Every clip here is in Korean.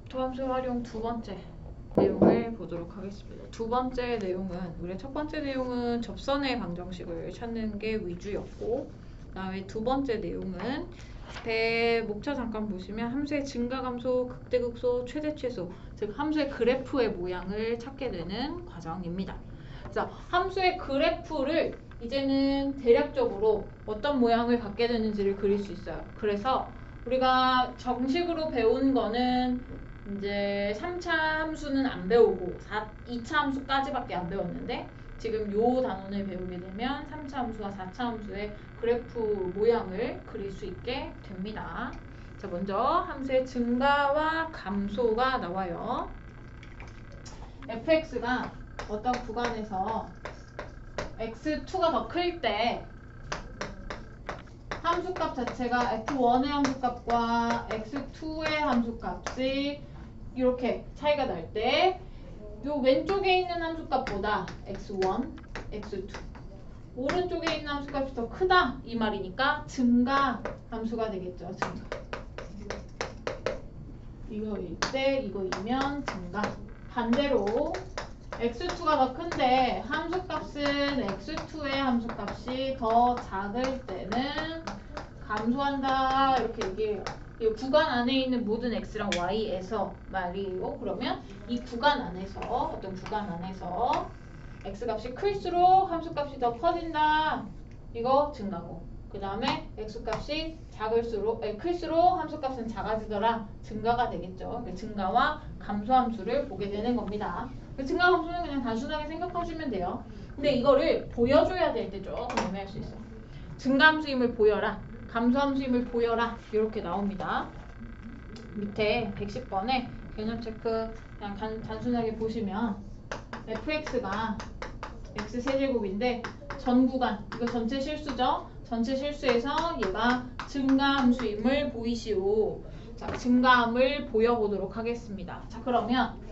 도함수 활용 두 번째 내용을 보도록 하겠습니다. 두 번째 내용은 우리의 첫 번째 내용은 접선의 방정식을 찾는 게 위주였고, 그다음에 두 번째 내용은 배 목차 잠깐 보시면 함수의 증가감소, 극대극소, 최대최소, 즉 함수의 그래프의 모양을 찾게 되는 과정입니다. 그래서 함수의 그래프를 이제는 대략적으로 어떤 모양을 갖게 되는지를 그릴 수 있어요. 그래서 우리가 정식으로 배운 거는 이제 3차 함수는 안 배우고 2차 함수까지밖에 안 배웠는데, 지금 요 단원을 배우게 되면 3차 함수와 4차 함수의 그래프 모양을 그릴 수 있게 됩니다. 자, 먼저 함수의 증가와 감소가 나와요. fx가 어떤 구간에서 x2가 더 클 때 함수값 자체가 f1의 함수값과 x2의 함수값이 이렇게 차이가 날 때 요 왼쪽에 있는 함수값보다 x1, x2 오른쪽에 있는 함수값이 더 크다 이 말이니까 증가 함수가 되겠죠. 증가. 이거일 때 이거이면 증가. 반대로 x2가 더 큰데 함수값은 x2의 함수값이 더 작을 때는 감소한다 이렇게 얘기해요. 이 구간 안에 있는 모든 x랑 y에서 말이에요. 그러면 이 구간 안에서 어떤 구간 안에서 x값이 클수록 함수값이 더 커진다. 이거 증가고, 그 다음에 x값이 클수록 함수값은 작아지더라. 증가가 되겠죠. 증가와 감소 함수를 보게 되는 겁니다. 증가 함수는 그냥 단순하게 생각하시면 돼요. 근데 이거를 보여줘야 될 때 조금 애매할 수 있어요. 증가 함수임을 보여라, 감소 함수임을 보여라, 이렇게 나옵니다. 밑에 110번에 개념 체크 그냥 단순하게 보시면 fx가 x세제곱인데 전 구간, 이거 전체 실수죠? 전체 실수에서 얘가 증가함수임을 보이시오. 자, 증가함을 보여보도록 하겠습니다. 자, 그러면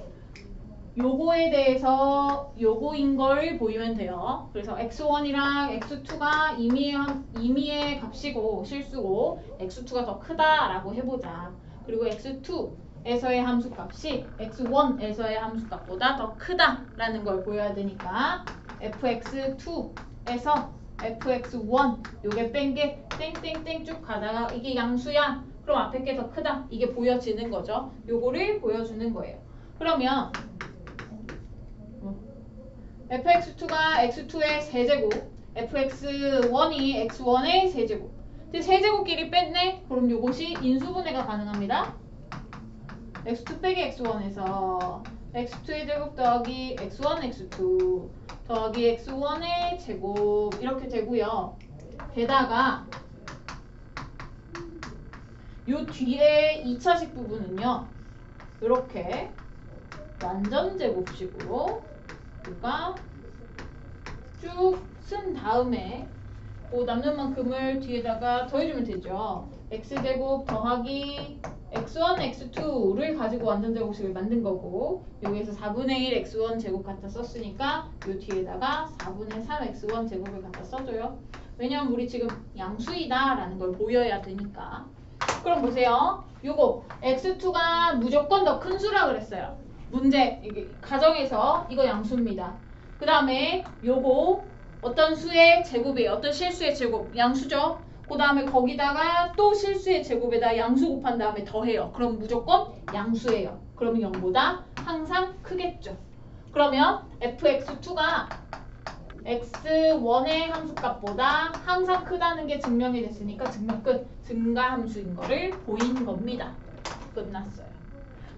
요거에 대해서 요거인 걸 보이면 돼요. 그래서 x1이랑 x2가 임의의 값이고 실수고 x2가 더 크다라고 해보자. 그리고 x2에서의 함수값이 x1에서의 함수값보다 더 크다라는 걸 보여야 되니까 fx2에서 fx1 요게 뺀 게 땡땡땡 쭉 가다가 이게 양수야. 그럼 앞에 게 더 크다. 이게 보여지는 거죠. 요거를 보여주는 거예요. 그러면 fx2가 x2의 세제곱, fx1이 x1의 세제곱. 근데 세제곱끼리 뺐네? 그럼 요것이 인수분해가 가능합니다. x2 빼기 x1에서 x2의 제곱 더하기 x1, x2 더하기 x1의 제곱 이렇게 되고요. 게다가 요 뒤에 2차식 부분은요. 이렇게 완전 제곱식으로 우리가 쭉 쓴 다음에 그 남는 만큼을 뒤에다가 더해주면 되죠. x제곱 더하기 x1, x2를 가지고 완전 제곱식을 만든 거고, 여기에서 4분의 1 x1 제곱 갖다 썼으니까 요 뒤에다가 4분의 3 x1 제곱을 갖다 써줘요. 왜냐면 우리 지금 양수이다 라는 걸 보여야 되니까. 그럼 보세요. 요거 x2가 무조건 더 큰 수라 그랬어요. 문제 이게 가정에서 이거 양수입니다. 그 다음에 요거 어떤 수의 제곱이에요. 어떤 실수의 제곱 양수죠. 그 다음에 거기다가 또 실수의 제곱에다 양수 곱한 다음에 더해요. 그럼 무조건 양수예요. 그러면 0보다 항상 크겠죠. 그러면 fx2가 x1의 함수값보다 항상 크다는 게 증명이 됐으니까 증명 끝. 증가함수인 거를 보인 겁니다. 끝났어요.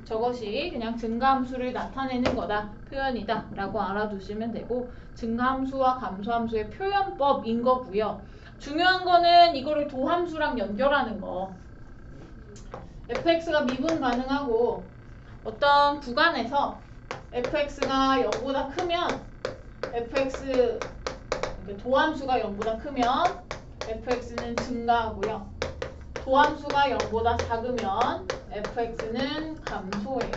저것이 그냥 증가함수를 나타내는 거다, 표현이다 라고 알아두시면 되고, 증가함수와 감소함수의 표현법인 거고요. 중요한 거는 이거를 도함수랑 연결하는 거. fx가 미분 가능하고 어떤 구간에서 fx가 0보다 크면 fx 도함수가 0보다 크면 fx는 증가하고요. 도함수가 0보다 작으면 fx는 감소해요.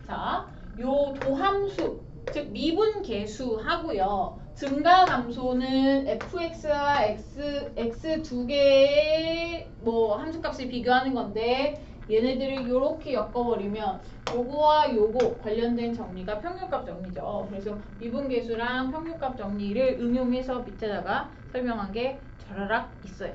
자, 요 도함수, 즉 미분계수 하고요. 증가 감소는 fx와 x 두 개의 함수값을 비교하는 건데, 얘네들을 이렇게 엮어버리면 요거와 요거 관련된 정리가 평균값 정리죠. 그래서 미분계수랑 평균값 정리를 응용해서 밑에다가 설명한 게 저라락 있어요.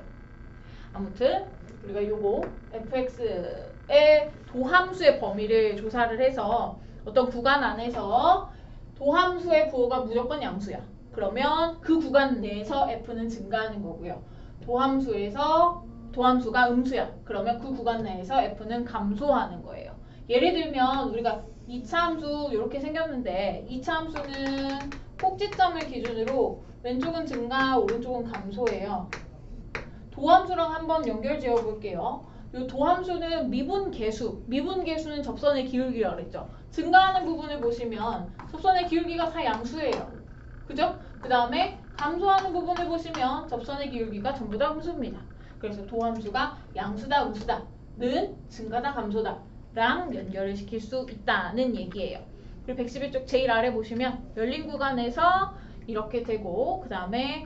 아무튼 우리가 요거 fx의 도함수의 범위를 조사를 해서 어떤 구간 안에서 도함수의 부호가 무조건 양수야. 그러면 그 구간 내에서 f는 증가하는 거고요. 도함수가 음수야. 그러면 그 구간 내에서 f는 감소하는 거예요. 예를 들면 우리가 2차 함수 이렇게 생겼는데 2차 함수는 꼭지점을 기준으로 왼쪽은 증가, 오른쪽은 감소예요. 도함수랑 한번 연결 지어 볼게요. 이 도함수는 미분계수는 접선의 기울기라고 그랬죠. 증가하는 부분을 보시면 접선의 기울기가 다 양수예요. 그죠? 그 다음에 감소하는 부분을 보시면 접선의 기울기가 전부 다 음수입니다. 그래서 도함수가 양수다, 음수다는 증가다, 감소다 랑 연결을 시킬 수 있다는 얘기예요. 그리고 111쪽 제일 아래 보시면 열린 구간에서 이렇게 되고 그 다음에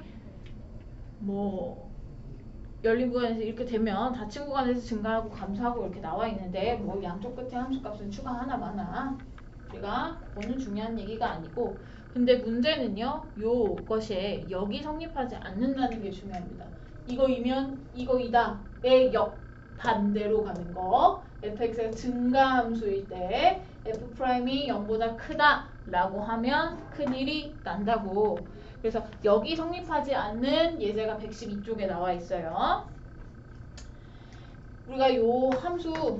열린 구간에서 이렇게 되면 닫힌 구간에서 증가하고 감소하고 이렇게 나와 있는데 양쪽 끝에 함수값을 추가하나 마나 우리가 그거는 중요한 얘기가 아니고 근데 문제는요 요것이 여기 성립하지 않는다는 게 중요합니다. 이거이면 이거이다의 반대로 가는 거 fx가 증가함수일 때 f'이 0보다 크다라고 하면 큰일이 난다고. 그래서 여기 성립하지 않는 예제가 112쪽에 나와 있어요. 우리가 요 함수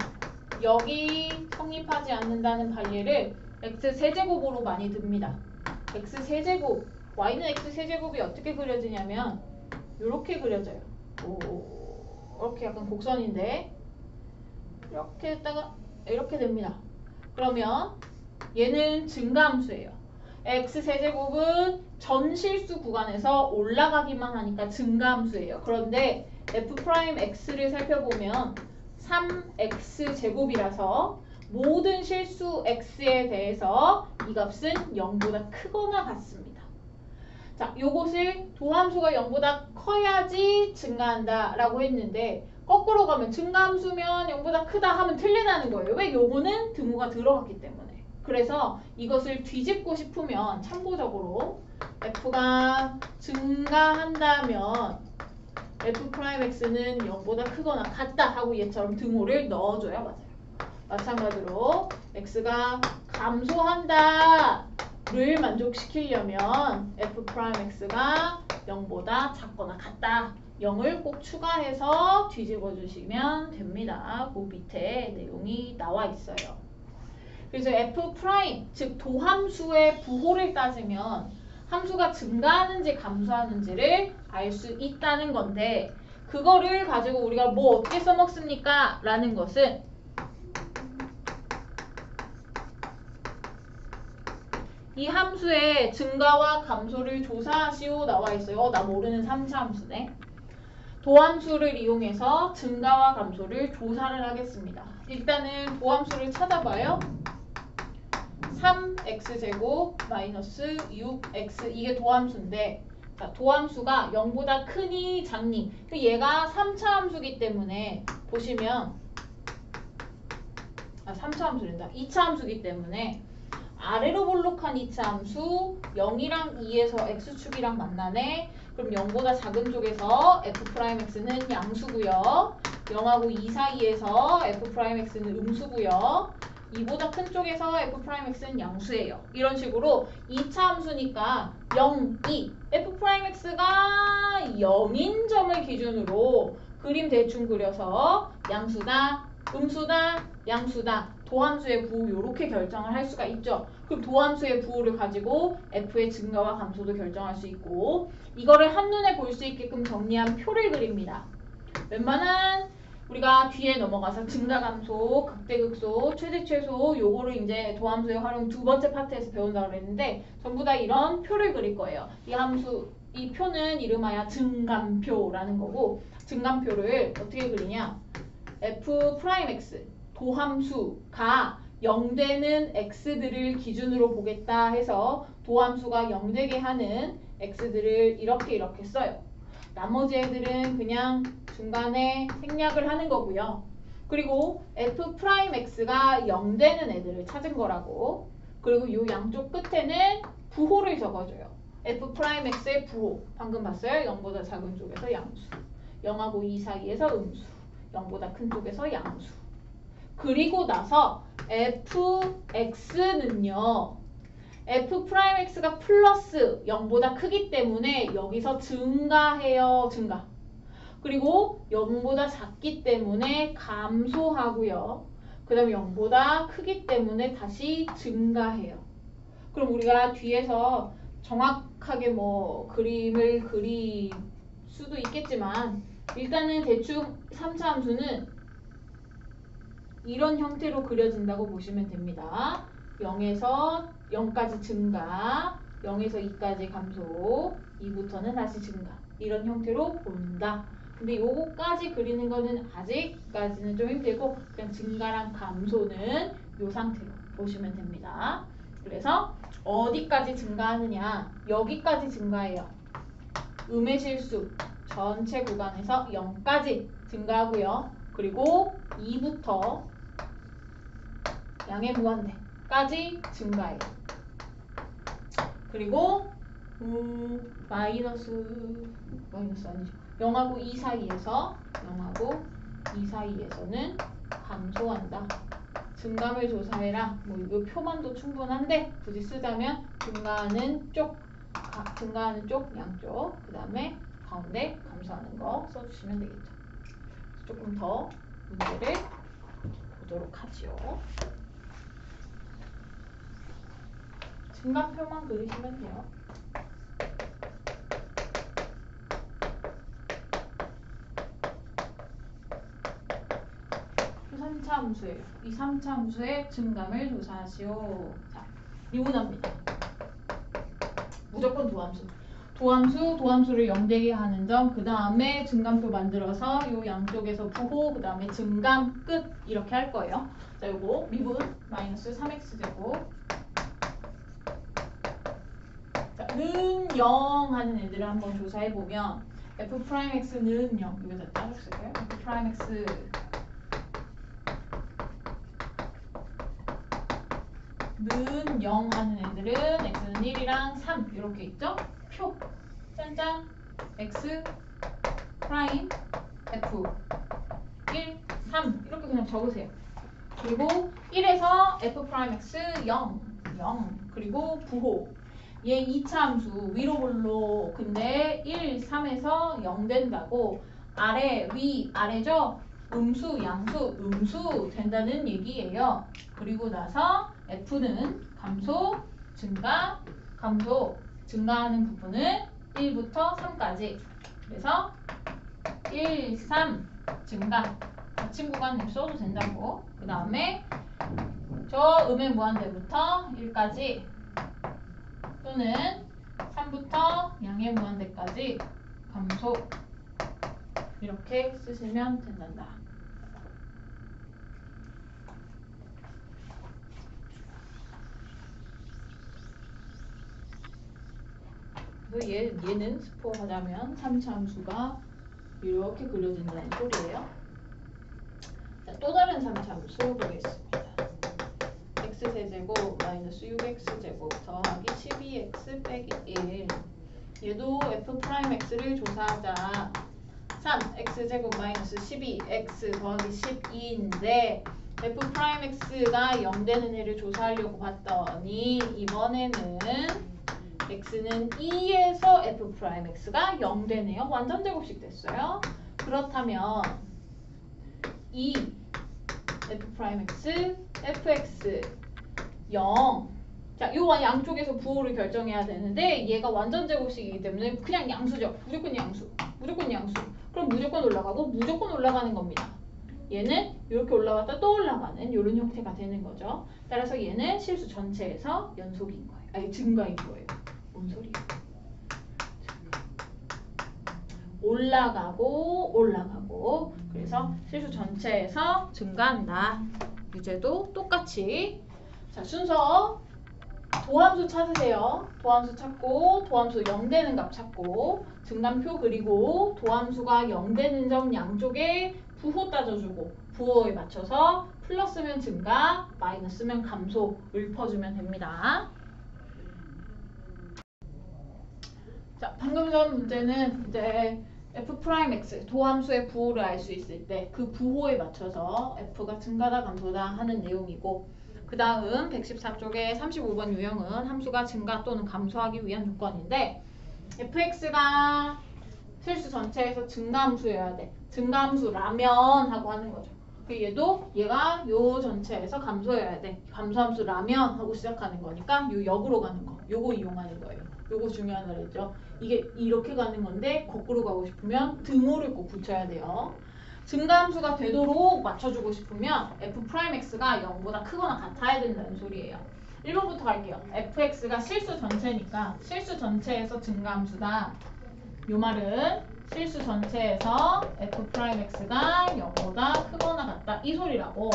여기 성립하지 않는다는 반례를 x세제곱으로 많이 듭니다. x세제곱, y는 x세제곱이 어떻게 그려지냐면 이렇게 그려져요. 이렇게 약간 곡선인데 이렇게 했다가 이렇게 됩니다. 그러면 얘는 증가함수예요. x세제곱은 전실수 구간에서 올라가기만 하니까 증가함수예요. 그런데 f'x를 살펴보면 3x제곱이라서 모든 실수 x에 대해서 이 값은 0보다 크거나 같습니다. 자, 요것을 도함수가 0보다 커야지 증가한다 라고 했는데 거꾸로 가면 증가함수면 0보다 크다 하면 틀리다는 거예요. 왜? 요거는 등호가 들어갔기 때문에. 그래서 이것을 뒤집고 싶으면 참고적으로 f가 증가한다면 f'x는 0보다 크거나 같다 하고 얘처럼 등호를 넣어줘야 맞아요. 마찬가지로 x가 감소한다를 만족시키려면 f'x가 0보다 작거나 같다. 0을 꼭 추가해서 뒤집어 주시면 됩니다. 그 밑에 내용이 나와 있어요. 그래서 f', 즉 도함수의 부호를 따지면 함수가 증가하는지 감소하는지를 알 수 있다는 건데 그거를 가지고 우리가 어떻게 써먹습니까? 라는 것은 이 함수의 증가와 감소를 조사하시오 나와 있어요. 나 모르는 3차 함수네. 도함수를 이용해서 증가와 감소를 조사를 하겠습니다. 일단은 도함수를 찾아봐요. 3x제곱 마이너스 6x 이게 도함수인데 자, 도함수가 0보다 크니 작니 얘가 3차 함수기 때문에 보시면 3차 함수란다. 2차 함수기 때문에 아래로 볼록한 2차 함수 0이랑 2에서 x축이랑 만나네. 그럼 0보다 작은 쪽에서 f'x는 양수고요. 0하고 2 사이에서 f'x는 음수고요. 2보다 큰 쪽에서 f'x는 양수예요. 이런 식으로 2차 함수니까 0, 2 f'x가 0인 점을 기준으로 그림 대충 그려서 양수다, 음수다, 양수다 도함수의 부호 이렇게 결정을 할 수가 있죠. 그럼 도함수의 부호를 가지고 f의 증가와 감소도 결정할 수 있고 이거를 한눈에 볼 수 있게끔 정리한 표를 그립니다. 웬만한 우리가 뒤에 넘어가서 증가 감소, 극대극소, 최대 최소 요거를 이제 도함수의 활용 두 번째 파트에서 배운다고 그랬는데 전부 다 이런 표를 그릴 거예요. 이 표는 이름하여 증감표라는 거고 증감표를 어떻게 그리냐? f'x 도함수가 0되는 x들을 기준으로 보겠다 해서 도함수가 0되게 하는 x들을 이렇게 써요. 나머지 애들은 그냥 중간에 생략을 하는 거고요. 그리고 f'x가 0 되는 애들을 찾은 거라고. 그리고 이 양쪽 끝에는 부호를 적어줘요. f'x의 부호. 방금 봤어요? 0보다 작은 쪽에서 양수. 0하고 2 사이에서 음수. 0보다 큰 쪽에서 양수. 그리고 나서 fx는요. f'x가 플러스 0보다 크기 때문에 여기서 증가해요. 증가. 그리고 0보다 작기 때문에 감소하고요. 그 다음에 0보다 크기 때문에 다시 증가해요. 그럼 우리가 뒤에서 정확하게 뭐 그림을 그릴 수도 있겠지만 일단은 대충 3차 함수는 이런 형태로 그려진다고 보시면 됩니다. 0에서 0까지 증가, 0에서 2까지 감소, 2부터는 다시 증가. 이런 형태로 본다. 근데 요거까지 그리는 거는 아직까지는 좀 힘들고 그냥 증가랑 감소는 요 상태로 보시면 됩니다. 그래서 어디까지 증가하느냐? 여기까지 증가해요. 음의 실수 전체 구간에서 0까지 증가하고요. 그리고 2부터 양의 무한대까지 증가해요. 그리고 마이너스 아니죠. 0하고 2 사이에서는 감소한다. 증감을 조사해라. 뭐 이거 표만도 충분한데 굳이 쓰자면 증가하는 쪽 양쪽, 그 다음에 가운데 감소하는 거 써주시면 되겠죠. 조금 더 문제를 보도록 하죠. 증감표만 그리시면 돼요. 3차 함수예요. 이 3차 함수의 증감을 조사하시오. 자, 미분합니다. 무조건 도함수. 도함수를 0되게 하는 점, 그 다음에 증감표 만들어서 요 양쪽에서 부호, 그 다음에 증감 끝 이렇게 할 거예요. 자, 요거 미분 마이너스 3x제곱. 자, 는 0 하는 애들을 한번 조사해 보면 f'x는 0 여기다 따로 쓸까요? f'x 는 0 하는 애들은 x는 1이랑 3 이렇게 있죠? 표 짠짠 x 프라임 f 1, 3 이렇게 그냥 적으세요. 그리고 1에서 f 프라임 x 0 그리고 부호 얘 2차 함수 위로 볼로 근데 1, 3에서 0 된다고 아래 위 아래죠? 음수 양수 음수 된다는 얘기예요. 그리고 나서 f는 감소 증가 감소 증가하는 부분은 1부터 3까지 그래서 1, 3 증가 닫힌 구간 써도 된다고. 그 다음에 저 음의 무한대부터 1까지 또는 3부터 양의 무한대까지 감소 이렇게 쓰시면 된단다. 그래서 얘는 스포하자면 3차 함수가 이렇게 그려진다는 소리예요. 자, 또 다른 3차 함수 보겠습니다. x세제곱 마이너스 6x제곱 더하기 12x 빼기 1 얘도 f'x를 조사하자. 3x제곱 마이너스 12x 더하기 12인데 f'x가 0 되는 애를 조사하려고 봤더니 이번에는 x는 2에서 f'x가 0 되네요. 완전 제곱식 됐어요. 그렇다면 2 f'x, fx 0 자, 요 양쪽에서 부호를 결정해야 되는데 얘가 완전 제곱식이기 때문에 그냥 양수죠. 무조건 양수. 그럼 무조건 올라가고 무조건 올라가는 겁니다. 얘는 이렇게 올라갔다 또 올라가는 이런 형태가 되는 거죠. 따라서 얘는 실수 전체에서 연속인 거예요. 아니 증가인 거예요. 뭔 소리야? 올라가고 그래서 실수 전체에서 증가한다. 유제도 똑같이 자 순서 도함수 찾으세요. 도함수 찾고 도함수 0 되는 값 찾고 증감표 그리고 도함수가 0 되는 점 양쪽에 부호 따져주고 부호에 맞춰서 플러스면 증가, 마이너스면 감소 읊어주면 됩니다. 자, 방금 전 문제는 이제 f'x 도함수의 부호를 알 수 있을 때 그 부호에 맞춰서 f가 증가다 감소다 하는 내용이고, 그 다음 114쪽의 35번 유형은 함수가 증가 또는 감소하기 위한 조건인데, fx가 실수 전체에서 증가함수여야 돼. 증가함수라면 하고 하는 거죠. 얘도 얘가 요 전체에서 감소여야 돼. 감소함수라면 하고 시작하는 거니까 요 역으로 가는 거, 요거 이용하는 거예요. 요거 중요하다 그랬죠. 이게 이렇게 가는 건데 거꾸로 가고 싶으면 등호를 꼭 붙여야 돼요. 증가함수가 되도록 맞춰주고 싶으면 f'x가 0보다 크거나 같아야 된다는 소리예요. 1번부터 갈게요. fx가 실수 전체니까 실수 전체에서 증가함수다. 요 말은 실수 전체에서 f'x가 0보다 크거나 같다 이 소리라고.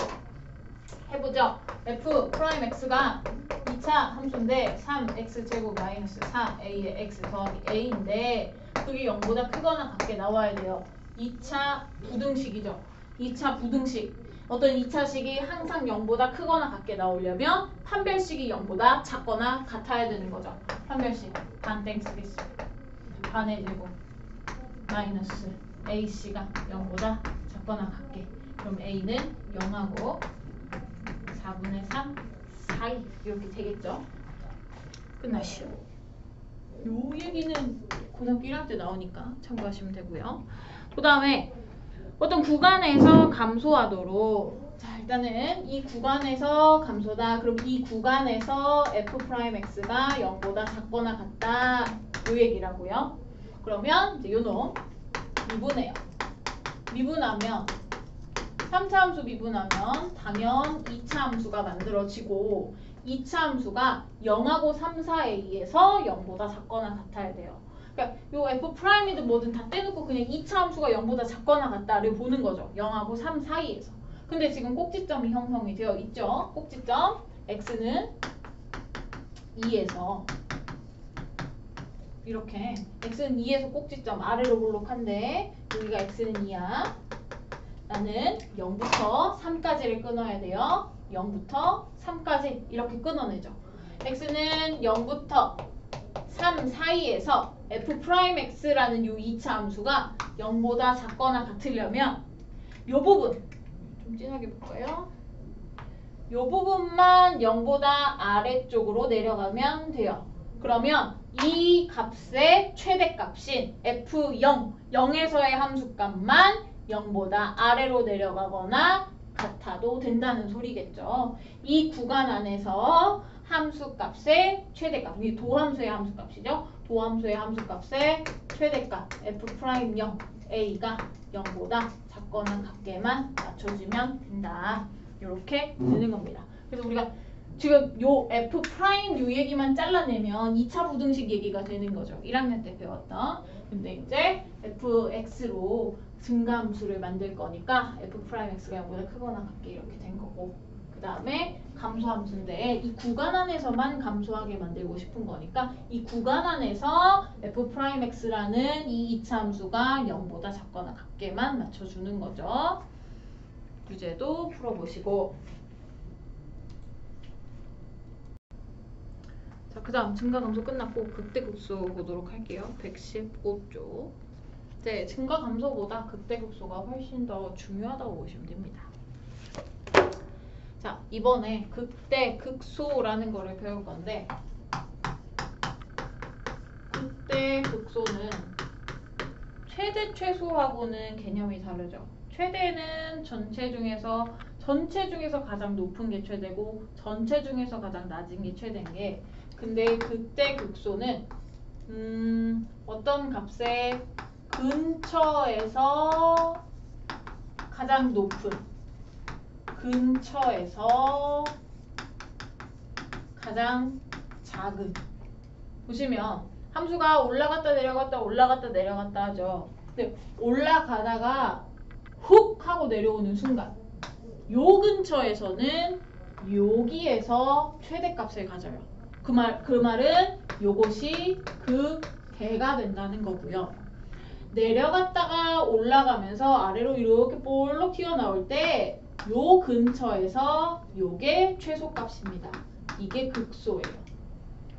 해보죠. f'x가 2차 함수인데 3x제곱 마이너스 4a의 x 더하기 a인데 그게 0보다 크거나 같게 나와야 돼요. 2차 부등식이죠. 2차 부등식. 어떤 2차식이 항상 0보다 크거나 같게 나오려면 판별식이 0보다 작거나 같아야 되는 거죠. 판별식 반땡 쓰겠습니다. 반의 제곱 마이너스 ac가 0보다 작거나 같게. 그럼 a는 0하고 4분의 3 4이 이렇게 되겠죠. 끝나시오. 요 얘기는 고등학교 1학년 때 나오니까 참고하시면 되고요. 그 다음에 어떤 구간에서 감소하도록, 자 일단은 이 구간에서 감소다. 그럼 이 구간에서 f'x가 0보다 작거나 같다 요 얘기라고요. 그러면 이제 요놈 미분해요. 미분하면 3차 함수 미분하면 당연 2차 함수가 만들어지고 2차 함수가 0하고 3, 4a에서 0보다 작거나 같아야 돼요. 그러니까 요 f'이든 뭐든 다 떼놓고 그냥 2차 함수가 0보다 작거나 같다를 보는 거죠. 0하고 3 사이에서. 근데 지금 꼭지점이 형성이 되어 있죠. 꼭지점 x는 2에서 이렇게 x는 2에서 꼭지점 아래로 볼록한데 여기가 x는 2야. 나는 0부터 3까지를 끊어야 돼요. 0부터 3까지 이렇게 끊어내죠. x는 0부터 3 사이에서 f'x라는 요 2차 함수가 0보다 작거나 같으려면 요 부분 좀 진하게 볼까요? 요 부분만 0보다 아래쪽으로 내려가면 돼요. 그러면 이 값의 최대값인 f0, 0에서의 함수값만 0보다 아래로 내려가거나 같아도 된다는 소리겠죠. 이 구간 안에서 함수값의 최대값, 이 도함수의 함수값이죠. 도함수의 함수값의 최대값 f'0 a가 0보다 작거나 같게만 맞춰주면 된다. 이렇게 되는 겁니다. 그래서 우리가 지금 요 f' 요 얘기만 잘라내면 2차 부등식 얘기가 되는 거죠. 1학년 때 배웠던. 근데 이제 fx로 증가함수를 만들 거니까 f'x가 0보다 크거나 같게 이렇게 된 거고, 그 다음에 감소함수인데 이 구간 안에서만 감소하게 만들고 싶은 거니까 이 구간 안에서 f'x라는 이 2차 함수가 0보다 작거나 같게만 맞춰주는 거죠. 유제도 풀어보시고, 자, 그 다음 증가 감소 끝났고 극대극소 보도록 할게요. 115쪽. 네, 증가 감소보다 극대극소가 훨씬 더 중요하다고 보시면 됩니다. 자, 이번에 극대극소라는 거를 배울 건데, 극대극소는 최대 최소하고는 개념이 다르죠. 최대는 전체 중에서 가장 높은 게 최대고 전체 중에서 가장 낮은 게 최대인 게, 근데 극대극소는 어떤 값의 근처에서 가장 높은, 근처에서 가장 작은. 보시면 함수가 올라갔다 내려갔다 하죠. 근데 올라가다가 훅 하고 내려오는 순간 요 근처에서는 여기에서 최대값을 가져요. 그 말은 요것이 극대가 된다는 거고요. 내려갔다가 올라가면서 아래로 이렇게 볼록 튀어나올 때 요 근처에서 요게 최소값입니다. 이게 극소예요.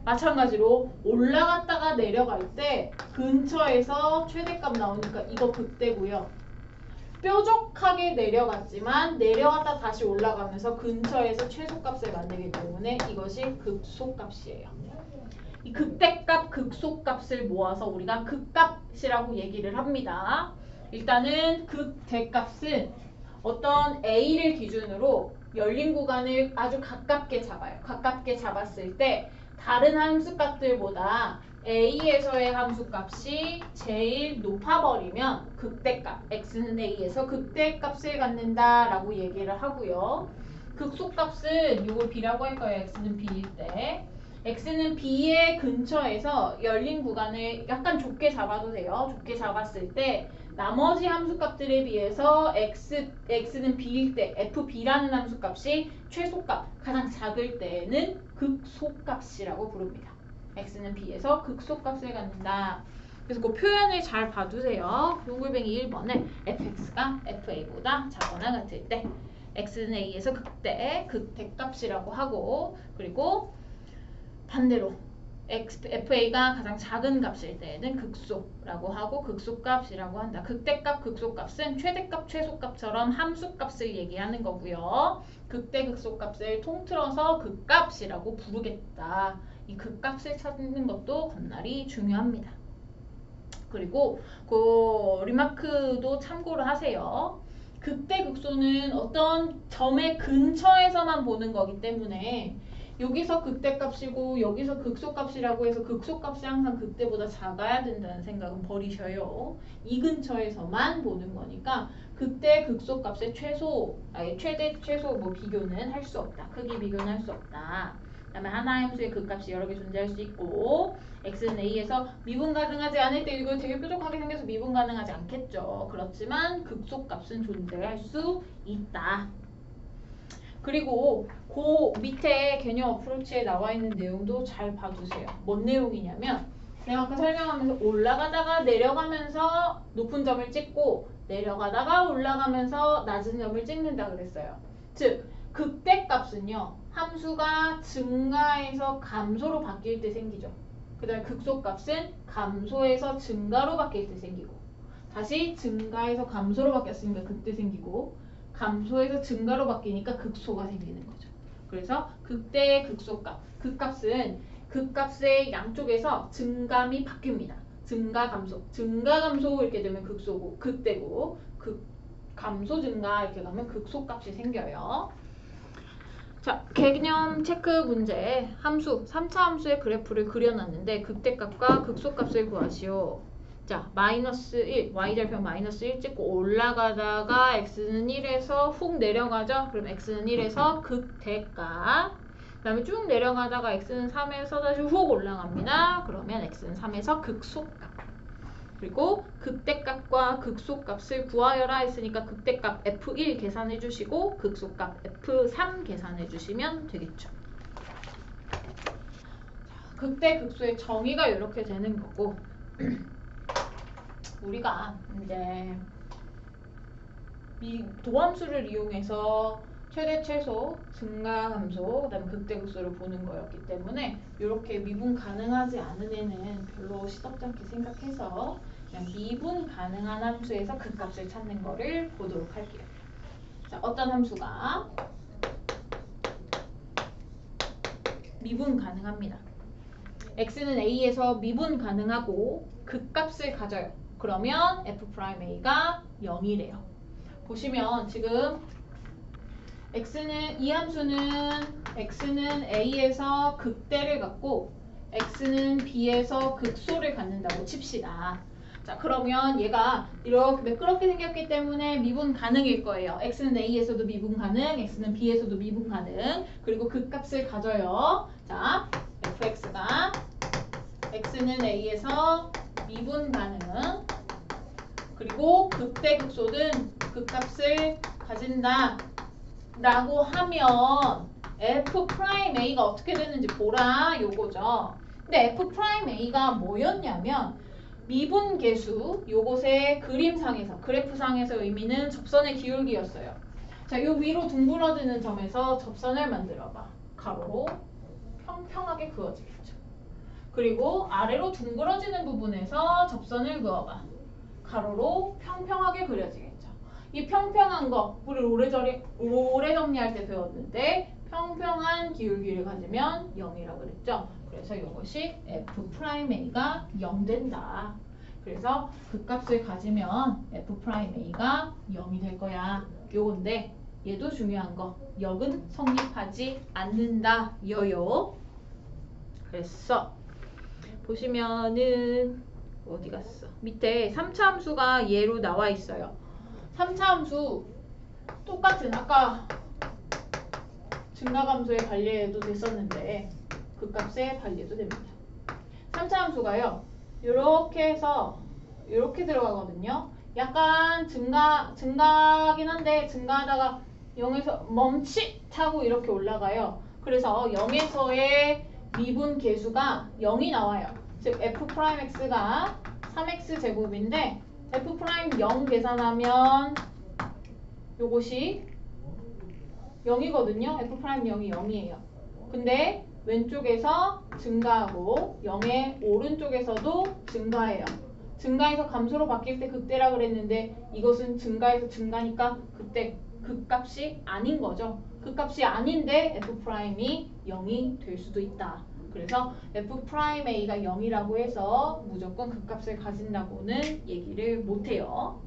마찬가지로 올라갔다가 내려갈 때 근처에서 최대값 나오니까 이거 극대고요. 뾰족하게 내려갔지만 내려갔다 다시 올라가면서 근처에서 최소값을 만들기 때문에 이것이 극소값이에요. 이 극대값, 극소값을 모아서 우리가 극값이라고 얘기를 합니다. 일단은 극대값은 어떤 A를 기준으로 열린 구간을 아주 가깝게 잡아요. 가깝게 잡았을 때 다른 함수값들보다 A에서의 함수값이 제일 높아버리면 극대값, x는 A에서 극대값을 갖는다라고 얘기를 하고요. 극소값은 이걸 B라고 할 거예요. x는 B일 때. x는 B의 근처에서 열린 구간을 약간 좁게 잡아도 돼요. 좁게 잡았을 때 나머지 함수값들에 비해서 x는 b일 때 fb라는 함수값이 최소값, 가장 작을 때는 극소값이라고 부릅니다. x는 b에서 극소값을 갖는다. 그래서 그 표현을 잘 봐두세요. 동글뱅이 1번에 fx가 fa보다 작거나 같을 때 x는 a에서 극대값이라고 하고, 그리고 반대로 fa가 가장 작은 값일 때에는 극소라고 하고 극소값이라고 한다. 극대값, 극소값은 최대값, 최소값처럼 함수값을 얘기하는 거고요. 극대, 극소값을 통틀어서 극값이라고 부르겠다. 이 극값을 찾는 것도 겁나리 중요합니다. 그리고 그 리마크도 참고를 하세요. 극대, 극소는 어떤 점의 근처에서만 보는 거기 때문에 여기서 극대값이고 여기서 극소값이라고 해서 극소값이 항상 극대보다 작아야 된다는 생각은 버리셔요. 이 근처에서만 보는 거니까 극대, 극소값의 최대, 최소 비교는 할 수 없다. 크기 비교는 할 수 없다. 그다음에 하나의 함수의 극값이 여러 개 존재할 수 있고 x는 a에서 미분 가능하지 않을 때 이거 되게 뾰족하게 생겨서 미분 가능하지 않겠죠. 그렇지만 극소값은 존재할 수 있다. 그리고 그 밑에 개념 어프로치에 나와 있는 내용도 잘 봐주세요. 뭔 내용이냐면 내가 아까 설명하면서 올라가다가 내려가면서 높은 점을 찍고 내려가다가 올라가면서 낮은 점을 찍는다 그랬어요. 즉 극대값은요. 함수가 증가해서 감소로 바뀔 때 생기죠. 그 다음에 극소값은 감소해서 증가로 바뀔 때 생기고 다시 증가해서 감소로 바뀌었으니까 그때 생기고 감소해서 증가로 바뀌니까 극소가 생기는 거죠. 그래서 극대, 극소값. 극값은 극값의 양쪽에서 증감이 바뀝니다. 증가, 감소. 증가, 감소 이렇게 되면 극소고 극대고 감소, 증가 이렇게 가면 극소값이 생겨요. 자, 개념 체크 문제. 함수, 3차 함수의 그래프를 그려놨는데 극대값과 극소값을 구하시오. 자, 마이너스 1, y절편 마이너스 1 찍고 올라가다가 x는 1에서 훅 내려가죠? 그럼 x는 1에서 극대값. 그 다음에 쭉 내려가다가 x는 3에서 다시 훅 올라갑니다. 그러면 x는 3에서 극소값. 그리고 극대값과 극소값을 구하여라 했으니까 극대값 f1 계산해 주시고 극소값 f3 계산해 주시면 되겠죠. 자, 극대, 극소의 정의가 이렇게 되는 거고 우리가 이제 이 도함수를 이용해서 최대, 최소, 증가, 감소, 그다음에 극대, 극소를 보는 거였기 때문에 이렇게 미분 가능하지 않은 애는 별로 시덥지 않게 생각해서 그냥 미분 가능한 함수에서 극값을 찾는 거를 보도록 할게요. 자, 어떤 함수가 미분 가능합니다. x는 a에서 미분 가능하고 극값을 가져요. 그러면 f'a가 0이래요. 보시면 지금 이 함수는 x는 a에서 극대를 갖고 x는 b에서 극소를 갖는다고 칩시다. 자, 그러면 얘가 이렇게 매끄럽게 생겼기 때문에 미분 가능일 거예요. x는 a에서도 미분 가능, x는 b에서도 미분 가능. 그리고 극값을 가져요. 자, fx가 x는 a에서 미분 가능 그리고 극대, 극소는 극값을 가진다 라고 하면 f'a가 어떻게 되는지 보라 요거죠. 근데 f'a가 뭐였냐면 미분계수 요것의 그림상에서 그래프상에서 의미는 접선의 기울기였어요. 자, 요 위로 둥그러지는 점에서 접선을 만들어봐. 가로로 평평하게 그어지겠죠. 그리고 아래로 둥그러지는 부분에서 접선을 그어봐. 가로로 평평하게 그려지겠죠. 이 평평한 거 우리 오래 정리할 때 배웠는데 평평한 기울기를 가지면 0이라고 그랬죠. 그래서 이것이 F'A가 0 된다. 그래서 그 값을 가지면 F'A가 0이 될 거야. 요건데 얘도 중요한 거. 역은 성립하지 않는다. 여요. 그래서 보시면은 어디 갔어? 밑에 3차 함수가 얘로 나와 있어요. 3차 함수 똑같은 아까 증가함수의 관리해도 됐었는데 그 값에 관리해도 됩니다. 3차 함수가요. 이렇게 해서 이렇게 들어가거든요. 약간 증가긴 한데 증가하다가 0에서 멈칫하고 이렇게 올라가요. 그래서 0에서의 미분 계수가 0이 나와요. 즉 F'X가 3X 제곱인데 F'0 계산하면 요것이 0이거든요. F'0이 0이에요. 근데 왼쪽에서 증가하고 0의 오른쪽에서도 증가해요. 증가해서 감소로 바뀔 때 극대라 그랬는데 이것은 증가해서 증가니까 그때 극값이 아닌 거죠. 극값이 아닌데 F'이 0이 될 수도 있다. 그래서 F'A가 0이라고 해서 무조건 극값을 가진다고는 얘기를 못해요.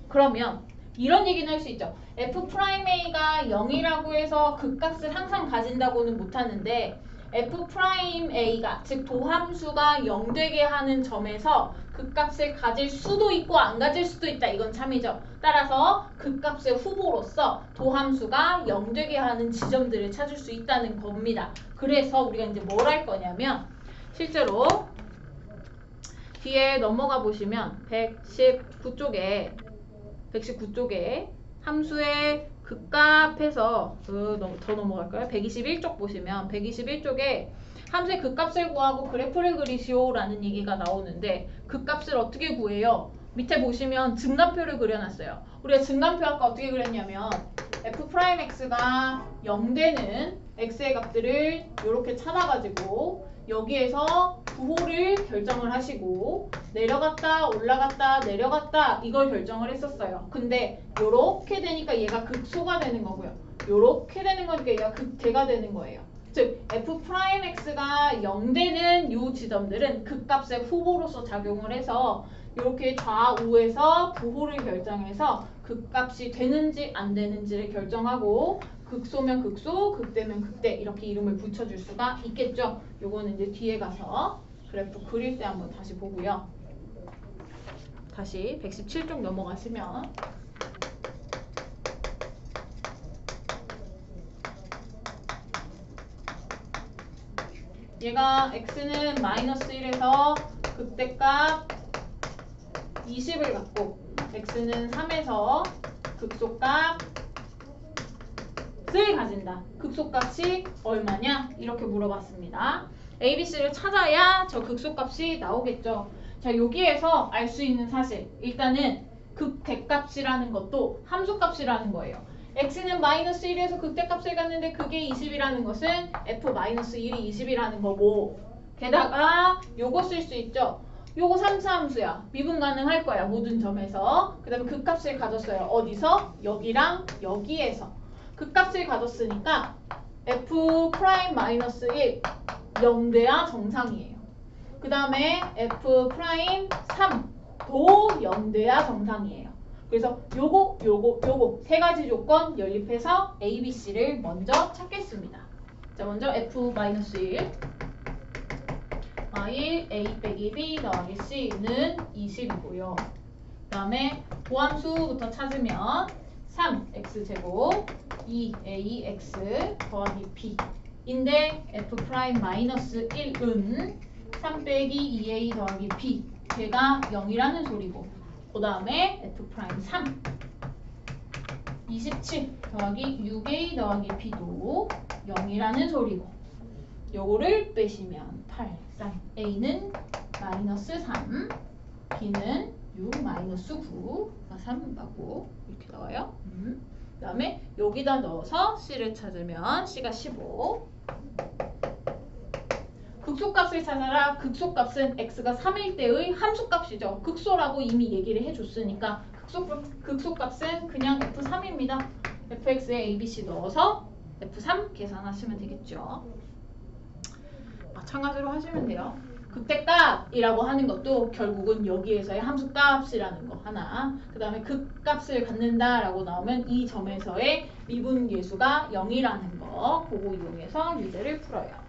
그러면 이런 얘기는 할 수 있죠. F'A가 0이라고 해서 극값을 항상 가진다고는 못하는데 F'A가 즉 도함수가 0 되게 하는 점에서 극값을 가질 수도 있고 안 가질 수도 있다. 이건 참이죠. 따라서 극값의 후보로서 도함수가 0 되게 하는 지점들을 찾을 수 있다는 겁니다. 그래서 우리가 이제 뭘 할 거냐면 실제로 뒤에 넘어가 보시면 119쪽에 함수의 극값에서 더 넘어갈까요? 121쪽 보시면 121쪽에 함수의 극값을 구하고 그래프를 그리시오라는 얘기가 나오는데 극값을 어떻게 구해요? 밑에 보시면 증감표를 그려놨어요. 우리가 증감표 아까 어떻게 그렸냐면 F'X가 0 되는 X의 값들을 이렇게 찾아가지고 여기에서 부호를 결정을 하시고 내려갔다 올라갔다 내려갔다 이걸 결정을 했었어요. 근데 요렇게 되니까 얘가 극소가 되는 거고요. 요렇게 되는 거니까 얘가 극대가 되는 거예요. 즉 F'X가 0 되는 요 지점들은 극값의 후보로서 작용을 해서 이렇게 좌우에서 부호를 결정해서 극값이 되는지 안 되는지를 결정하고 극소면 극소, 극대면 극대 이렇게 이름을 붙여줄 수가 있겠죠. 요거는 이제 뒤에 가서 그래프 그릴 때 한번 다시 보고요. 다시 117쪽 넘어가시면 얘가 x는 마이너스 1에서 극대값 20을 갖고 x는 3에서 극소값 을 가진다. 극소값이 얼마냐? 이렇게 물어봤습니다. A, B, C를 찾아야 저 극소값이 나오겠죠. 자, 여기에서 알 수 있는 사실. 일단은 극대값이라는 것도 함수값이라는 거예요. X는 마이너스 1에서 극대값을 갖는데 그게 20이라는 것은 F-1이 20이라는 거고 게다가 요거 쓸 수 있죠. 요거 3차 함수야. 미분 가능할 거야. 모든 점에서. 그 다음에 극값을 가졌어요. 어디서? 여기랑 여기에서. 극값을 가졌으니까 F'-1 0돼야 정상이에요. 그 다음에 F'3도 0돼야 정상이에요. 그래서 요거 세 가지 조건 연립해서 A, B, C를 먼저 찾겠습니다. 자, 먼저 F-1 A 빼기 B 더하기 C는 20이고요. 그 다음에 보함수부터 찾으면 3x제곱 2ax 더하기 b인데 F'-1은 3 빼기 2a 더하기 b 걔가 0이라는 소리고 그 다음에 F'3 27 더하기 6a 더하기 b도 0이라는 소리고 요거를 빼시면 8. A는 마이너스 3, B는 6 마이너스 9가 3 나고 이렇게 나와요. 그 다음에 여기다 넣어서 C를 찾으면 C가 15. 극소값을 찾아라. 극소값은 x가 3일 때의 함수값이죠. 극소라고 이미 얘기를 해줬으니까 극소값은 그냥 f3입니다. fx에 abc 넣어서 f3 계산하시면 되겠죠. 마찬가지로 하시면 돼요. 극대값이라고 하는 것도 결국은 여기에서의 함수값이라는 거 하나, 그 다음에 극값을 갖는다라고 나오면 이 점에서의 미분계수가 0이라는 거, 그거 이용해서 유제를 풀어요.